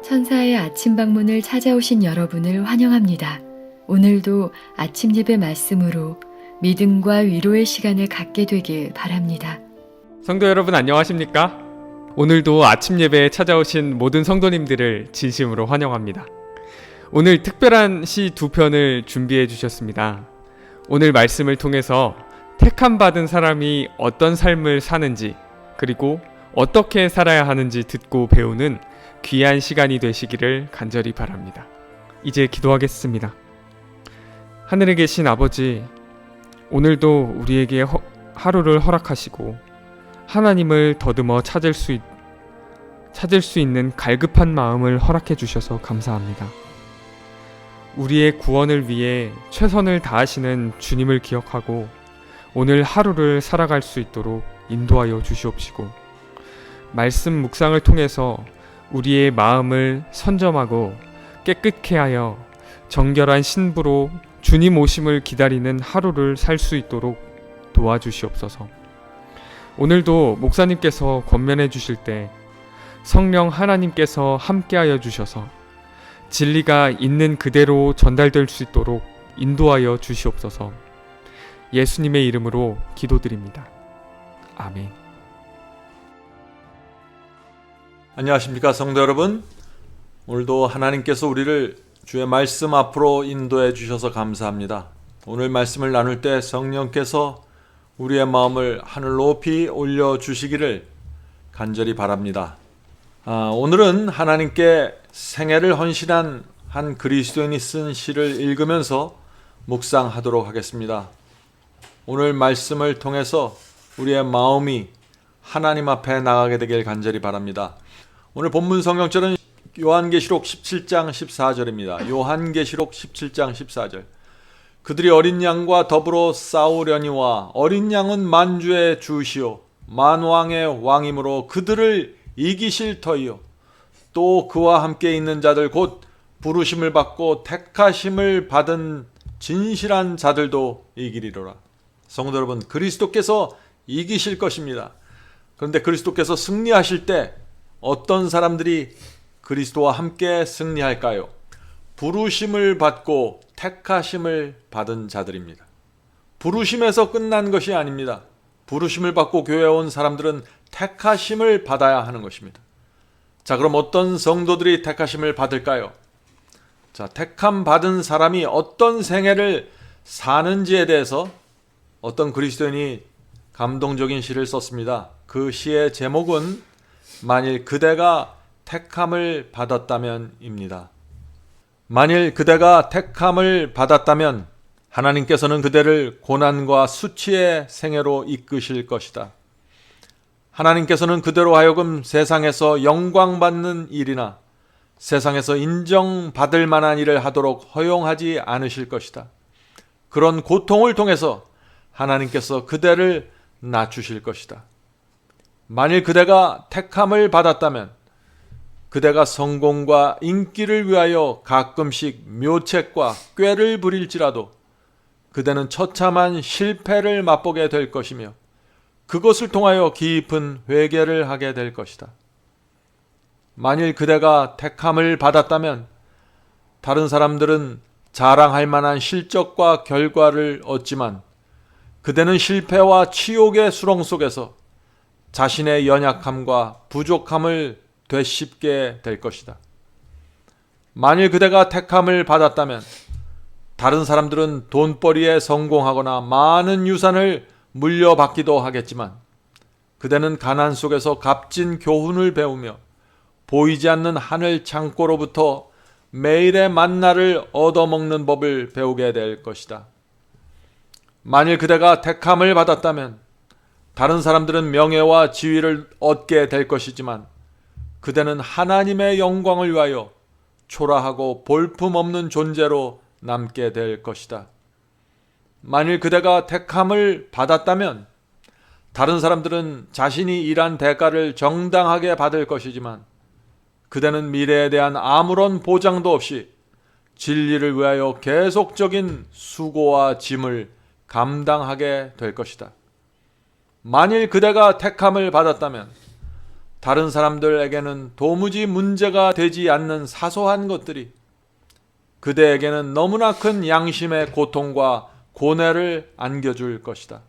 천사의 아침 방문을 찾아오신 여러분을 환영합니다. 오늘도 아침 예배 말씀으로 믿음과 위로의 시간을 갖게 되길 바랍니다. 성도 여러분 안녕하십니까? 오늘도 아침 예배에 찾아오신 모든 성도님들을 진심으로 환영합니다. 오늘 특별한 시 두 편을 준비해 주셨습니다. 오늘 말씀을 통해서 택함 받은 사람이 어떤 삶을 사는지, 그리고 어떻게 살아야 하는지 듣고 배우는 귀한 시간이 되시기를 간절히 바랍니다. 이제 기도하겠습니다. 하늘에 계신 아버지, 오늘도 우리에게 하루를 허락하시고 하나님을 더듬어 찾을 수 있는 갈급한 마음을 허락해 주셔서 감사합니다. 우리의 구원을 위해 최선을 다하시는 주님을 기억하고 오늘 하루를 살아갈 수 있도록 인도하여 주시옵시고, 말씀 묵상을 통해서 우리의 마음을 선점하고 깨끗케 하여 정결한 신부로 주님 오심을 기다리는 하루를 살 수 있도록 도와주시옵소서. 오늘도 목사님께서 권면해 주실 때 성령 하나님께서 함께하여 주셔서 진리가 있는 그대로 전달될 수 있도록 인도하여 주시옵소서. 예수님의 이름으로 기도드립니다. 아멘. 안녕하십니까 성도 여러분. 오늘도 하나님께서 우리를 주의 말씀 앞으로 인도해 주셔서 감사합니다. 오늘 말씀을 나눌 때 성령께서 우리의 마음을 하늘 높이 올려주시기를 간절히 바랍니다. 오늘은 하나님께 생애를 헌신한 한 그리스도인이 쓴 시를 읽으면서 묵상하도록 하겠습니다. 오늘 말씀을 통해서 우리의 마음이 하나님 앞에 나가게 되길 간절히 바랍니다. 오늘 본문 성경절은 요한계시록 17장 14절입니다. 요한계시록 17장 14절. 그들이 어린 양과 더불어 싸우려니와 어린 양은 만주의 주시오 만왕의 왕이므로 그들을 이기실 터이요 또 그와 함께 있는 자들 곧 부르심을 받고 택하심을 받은 진실한 자들도 이기리로라. 성도 여러분, 그리스도께서 이기실 것입니다. 그런데 그리스도께서 승리하실 때 어떤 사람들이 그리스도와 함께 승리할까요? 부르심을 받고 택하심을 받은 자들입니다. 부르심에서 끝난 것이 아닙니다. 부르심을 받고 교회에 온 사람들은 택하심을 받아야 하는 것입니다. 자, 그럼 어떤 성도들이 택하심을 받을까요? 자, 택함 받은 사람이 어떤 생애를 사는지에 대해서 어떤 그리스도인이 감동적인 시를 썼습니다. 그 시의 제목은 만일 그대가 택함을 받았다면입니다. 만일 그대가 택함을 받았다면 하나님께서는 그대를 고난과 수치의 생애로 이끄실 것이다. 하나님께서는 그대로 하여금 세상에서 영광받는 일이나 세상에서 인정받을 만한 일을 하도록 허용하지 않으실 것이다. 그런 고통을 통해서 하나님께서 그대를 낮추실 것이다. 만일 그대가 택함을 받았다면 그대가 성공과 인기를 위하여 가끔씩 묘책과 꾀를 부릴지라도 그대는 처참한 실패를 맛보게 될 것이며 그것을 통하여 깊은 회개를 하게 될 것이다. 만일 그대가 택함을 받았다면 다른 사람들은 자랑할 만한 실적과 결과를 얻지만 그대는 실패와 치욕의 수렁 속에서 자신의 연약함과 부족함을 되씹게 될 것이다. 만일 그대가 택함을 받았다면 다른 사람들은 돈벌이에 성공하거나 많은 유산을 물려받기도 하겠지만 그대는 가난 속에서 값진 교훈을 배우며 보이지 않는 하늘 창고로부터 매일의 만나를 얻어먹는 법을 배우게 될 것이다. 만일 그대가 택함을 받았다면 다른 사람들은 명예와 지위를 얻게 될 것이지만 그대는 하나님의 영광을 위하여 초라하고 볼품없는 존재로 남게 될 것이다. 만일 그대가 택함을 받았다면 다른 사람들은 자신이 일한 대가를 정당하게 받을 것이지만 그대는 미래에 대한 아무런 보장도 없이 진리를 위하여 계속적인 수고와 짐을 감당하게 될 것이다. 만일 그대가 택함을 받았다면 다른 사람들에게는 도무지 문제가 되지 않는 사소한 것들이 그대에게는 너무나 큰 양심의 고통과 고뇌를 안겨줄 것이다.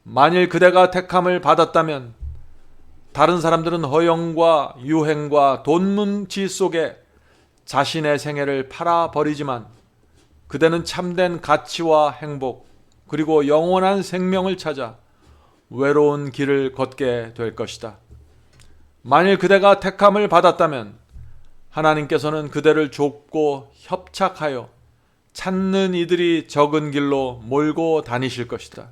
만일 그대가 택함을 받았다면 다른 사람들은 허영과 유행과 돈뭉치 속에 자신의 생애를 팔아버리지만 그대는 참된 가치와 행복 그리고 영원한 생명을 찾아 외로운 길을 걷게 될 것이다. 만일 그대가 택함을 받았다면 하나님께서는 그대를 좁고 협착하여 찾는 이들이 적은 길로 몰고 다니실 것이다.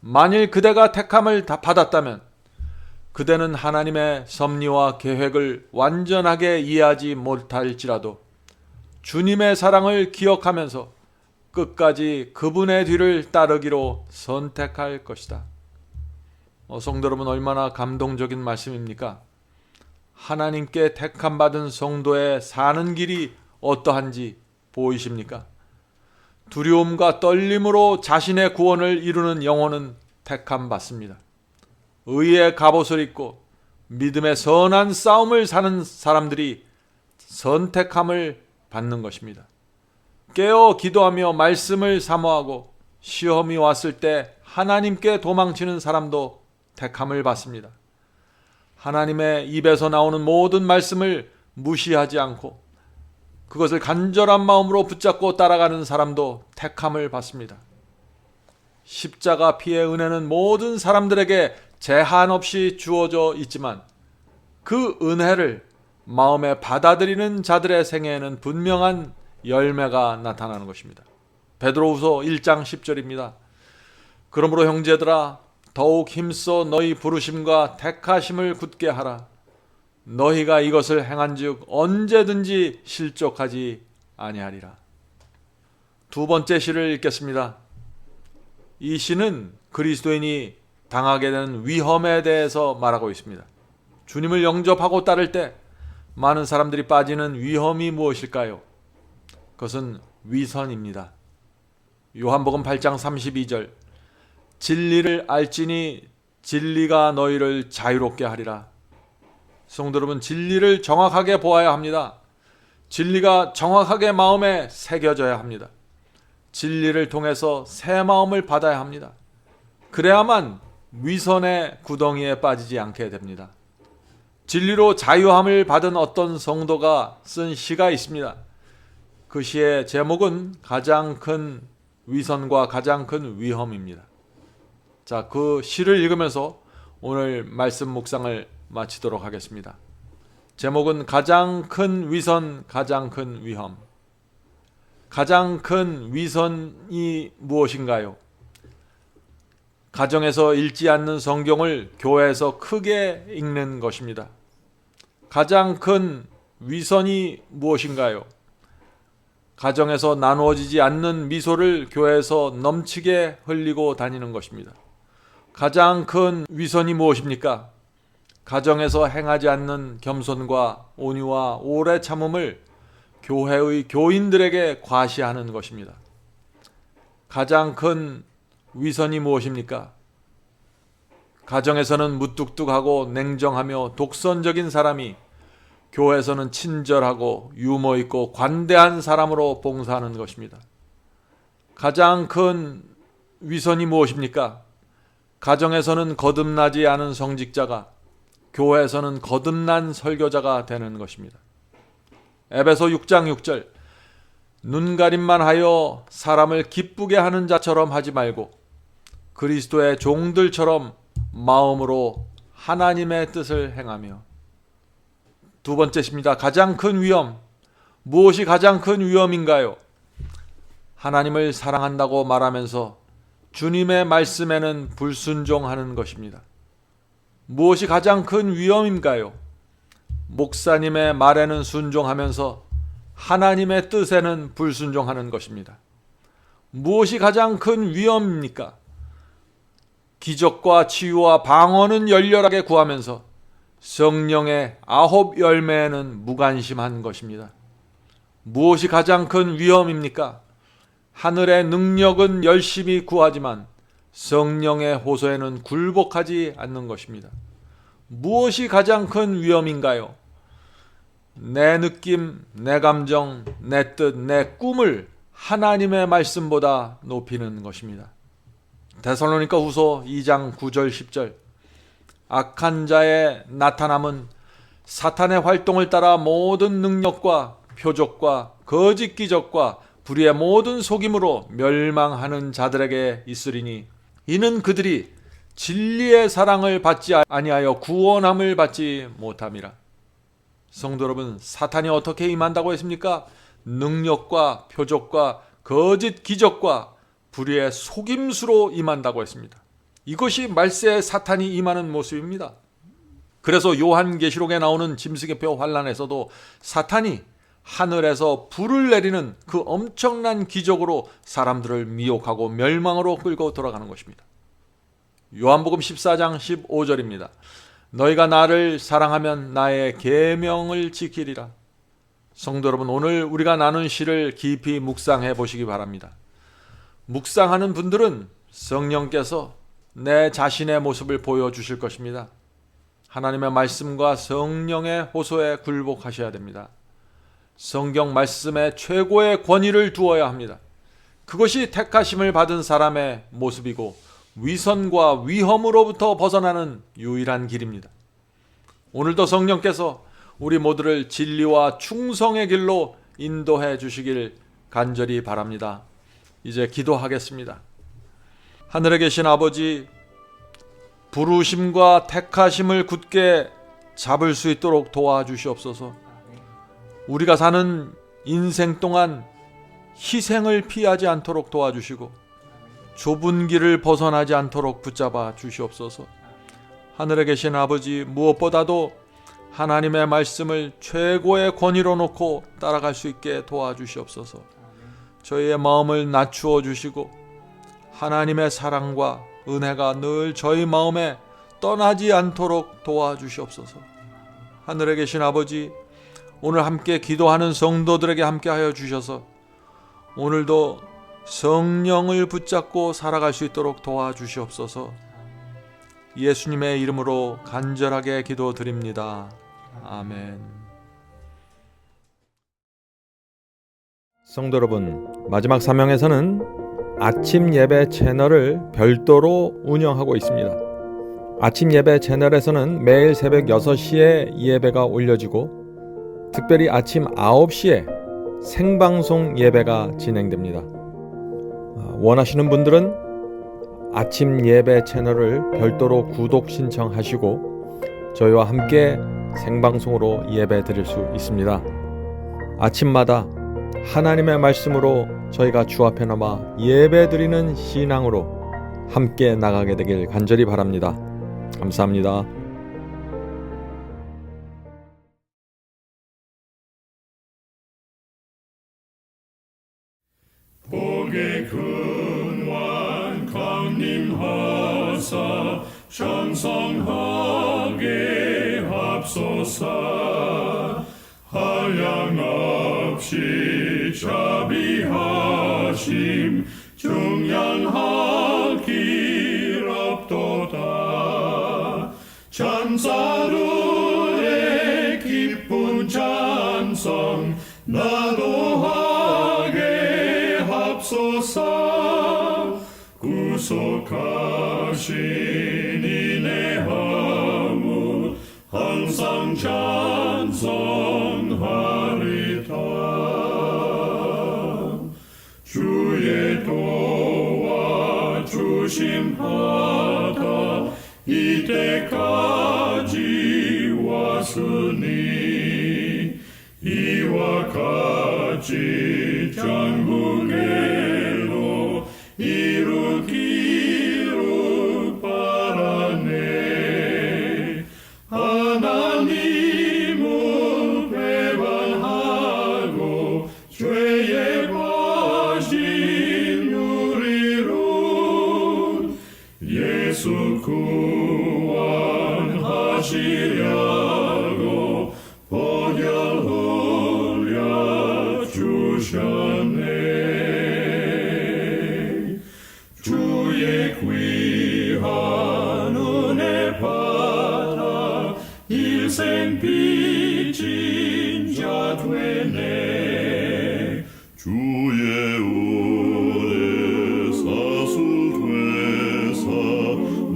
만일 그대가 택함을 받았다면 그대는 하나님의 섭리와 계획을 완전하게 이해하지 못할지라도 주님의 사랑을 기억하면서 끝까지 그분의 뒤를 따르기로 선택할 것이다. 성도 여러분, 얼마나 감동적인 말씀입니까? 하나님께 택함받은 성도의 사는 길이 어떠한지 보이십니까? 두려움과 떨림으로 자신의 구원을 이루는 영혼은 택함받습니다. 의의 갑옷을 입고 믿음의 선한 싸움을 사는 사람들이 선택함을 받는 것입니다. 깨어 기도하며 말씀을 사모하고 시험이 왔을 때 하나님께 도망치는 사람도 택함을 받습니다. 하나님의 입에서 나오는 모든 말씀을 무시하지 않고 그것을 간절한 마음으로 붙잡고 따라가는 사람도 택함을 받습니다. 십자가 피의 은혜는 모든 사람들에게 제한 없이 주어져 있지만 그 은혜를 마음에 받아들이는 자들의 생애에는 분명한 열매가 나타나는 것입니다. 베드로후서 1장 10절입니다. 그러므로 형제들아 더욱 힘써 너희 부르심과 택하심을 굳게 하라. 너희가 이것을 행한즉 언제든지 실족하지 아니하리라. 두 번째 시를 읽겠습니다. 이 시는 그리스도인이 당하게 되는 위험에 대해서 말하고 있습니다. 주님을 영접하고 따를 때 많은 사람들이 빠지는 위험이 무엇일까요? 그것은 위선입니다. 요한복음 8장 32절 진리를 알지니 진리가 너희를 자유롭게 하리라. 성도 여러분, 진리를 정확하게 보아야 합니다. 진리가 정확하게 마음에 새겨져야 합니다. 진리를 통해서 새 마음을 받아야 합니다. 그래야만 위선의 구덩이에 빠지지 않게 됩니다. 진리로 자유함을 받은 어떤 성도가 쓴 시가 있습니다. 그 시의 제목은 가장 큰 위선과 가장 큰 위험입니다. 자, 그 시를 읽으면서 오늘 말씀 묵상을 마치도록 하겠습니다. 제목은 가장 큰 위선, 가장 큰 위험. 가장 큰 위선이 무엇인가요? 가정에서 읽지 않는 성경을 교회에서 크게 읽는 것입니다. 가장 큰 위선이 무엇인가요? 가정에서 나누어지지 않는 미소를 교회에서 넘치게 흘리고 다니는 것입니다. 가장 큰 위선이 무엇입니까? 가정에서 행하지 않는 겸손과 온유와 오래 참음을 교회의 교인들에게 과시하는 것입니다. 가장 큰 위선이 무엇입니까? 가정에서는 무뚝뚝하고 냉정하며 독선적인 사람이 교회에서는 친절하고 유머 있고 관대한 사람으로 봉사하는 것입니다. 가장 큰 위선이 무엇입니까? 가정에서는 거듭나지 않은 성직자가 교회에서는 거듭난 설교자가 되는 것입니다. 에베소 6장 6절 눈가림만 하여 사람을 기쁘게 하는 자처럼 하지 말고 그리스도의 종들처럼 마음으로 하나님의 뜻을 행하며. 두 번째입니다. 가장 큰 위험. 무엇이 가장 큰 위험인가요? 하나님을 사랑한다고 말하면서 주님의 말씀에는 불순종하는 것입니다. 무엇이 가장 큰 위험인가요? 목사님의 말에는 순종하면서 하나님의 뜻에는 불순종하는 것입니다. 무엇이 가장 큰 위험입니까? 기적과 치유와 방언은 열렬하게 구하면서 성령의 9 열매에는 무관심한 것입니다. 무엇이 가장 큰 위험입니까? 하늘의 능력은 열심히 구하지만 성령의 호소에는 굴복하지 않는 것입니다. 무엇이 가장 큰 위험인가요? 내 느낌, 내 감정, 내 뜻, 내 꿈을 하나님의 말씀보다 높이는 것입니다. 데살로니가 후서 2장 9절 10절 악한 자의 나타남은 사탄의 활동을 따라 모든 능력과 표적과 거짓 기적과 불의의 모든 속임으로 멸망하는 자들에게 있으리니 이는 그들이 진리의 사랑을 받지 아니하여 구원함을 받지 못함이라. 성도 여러분, 사탄이 어떻게 임한다고 했습니까? 능력과 표적과 거짓 기적과 불의의 속임수로 임한다고 했습니다. 이것이 말세의 사탄이 임하는 모습입니다. 그래서 요한계시록에 나오는 짐승의 표 환란에서도 사탄이 하늘에서 불을 내리는 그 엄청난 기적으로 사람들을 미혹하고 멸망으로 끌고 돌아가는 것입니다. 요한복음 14장 15절입니다. 너희가 나를 사랑하면 나의 계명을 지키리라. 성도 여러분, 오늘 우리가 나눈 시를 깊이 묵상해 보시기 바랍니다. 묵상하는 분들은 성령께서 내 자신의 모습을 보여주실 것입니다. 하나님의 말씀과 성령의 호소에 굴복하셔야 됩니다. 성경 말씀에 최고의 권위를 두어야 합니다. 그것이 택하심을 받은 사람의 모습이고 위선과 위험으로부터 벗어나는 유일한 길입니다. 오늘도 성령께서 우리 모두를 진리와 충성의 길로 인도해 주시길 간절히 바랍니다. 이제 기도하겠습니다. 하늘에 계신 아버지, 부르심과 택하심을 굳게 잡을 수 있도록 도와주시옵소서. 우리가 사는 인생 동안 희생을 피하지 않도록 도와주시고 좁은 길을 벗어나지 않도록 붙잡아 주시옵소서. 하늘에 계신 아버지, 무엇보다도 하나님의 말씀을 최고의 권위로 놓고 따라갈 수 있게 도와주시옵소서. 저희의 마음을 낮추어 주시고 하나님의 사랑과 은혜가 늘 저희 마음에 떠나지 않도록 도와주시옵소서. 하늘에 계신 아버지, 오늘 함께 기도하는 성도들에게 함께하여 주셔서 오늘도 성령을 붙잡고 살아갈 수 있도록 도와주시옵소서. 예수님의 이름으로 간절하게 기도드립니다. 아멘. 성도 여러분, 마지막 사명에서는 아침 예배 채널을 별도로 운영하고 있습니다. 아침 예배 채널에서는 매일 새벽 6시에 예배가 올려지고 특별히 아침 9시에 생방송 예배가 진행됩니다. 원하시는 분들은 아침 예배 채널을 별도로 구독 신청하시고 저희와 함께 생방송으로 예배 드릴 수 있습니다. 아침마다 하나님의 말씀으로 저희가 주 앞에 나와 예배 드리는 신앙으로 함께 나가게 되길 간절히 바랍니다. 감사합니다. 복의 근원 강림하사 장성하게 합소서. 한량없이 자비하심 중량하길 없도다. 찬사루의 기쁜 찬송 나도하게 합소서. 구속하신 이내 하무 항상 찬송하리다. 주의 도와 주심하다 이때까지 왔으니 이와 같이 전국에도 이루기를 바라네. 하나님을 배반하고 죄에 빠진 우리를 예수 구원하시려고 보혈 흘려 주셨네. 주의 귀한 은혜 받아 빚진 자 되네 주의 은혜 사수되사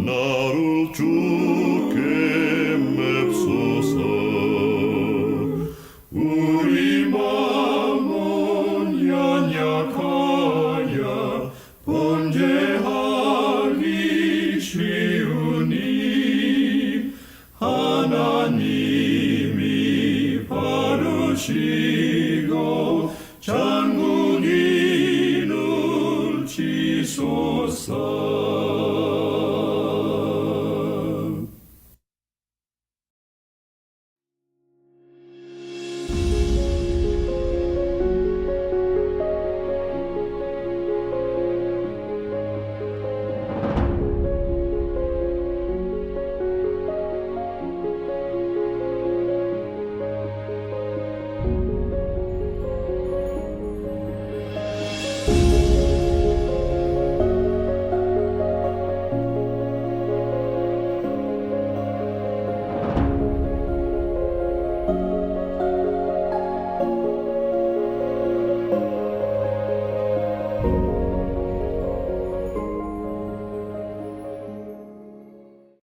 나를 주께 맵소서 우리 마음은 연약하여 범죄하기 쉬우니 하나님이 바르시고 장군인을 치소서.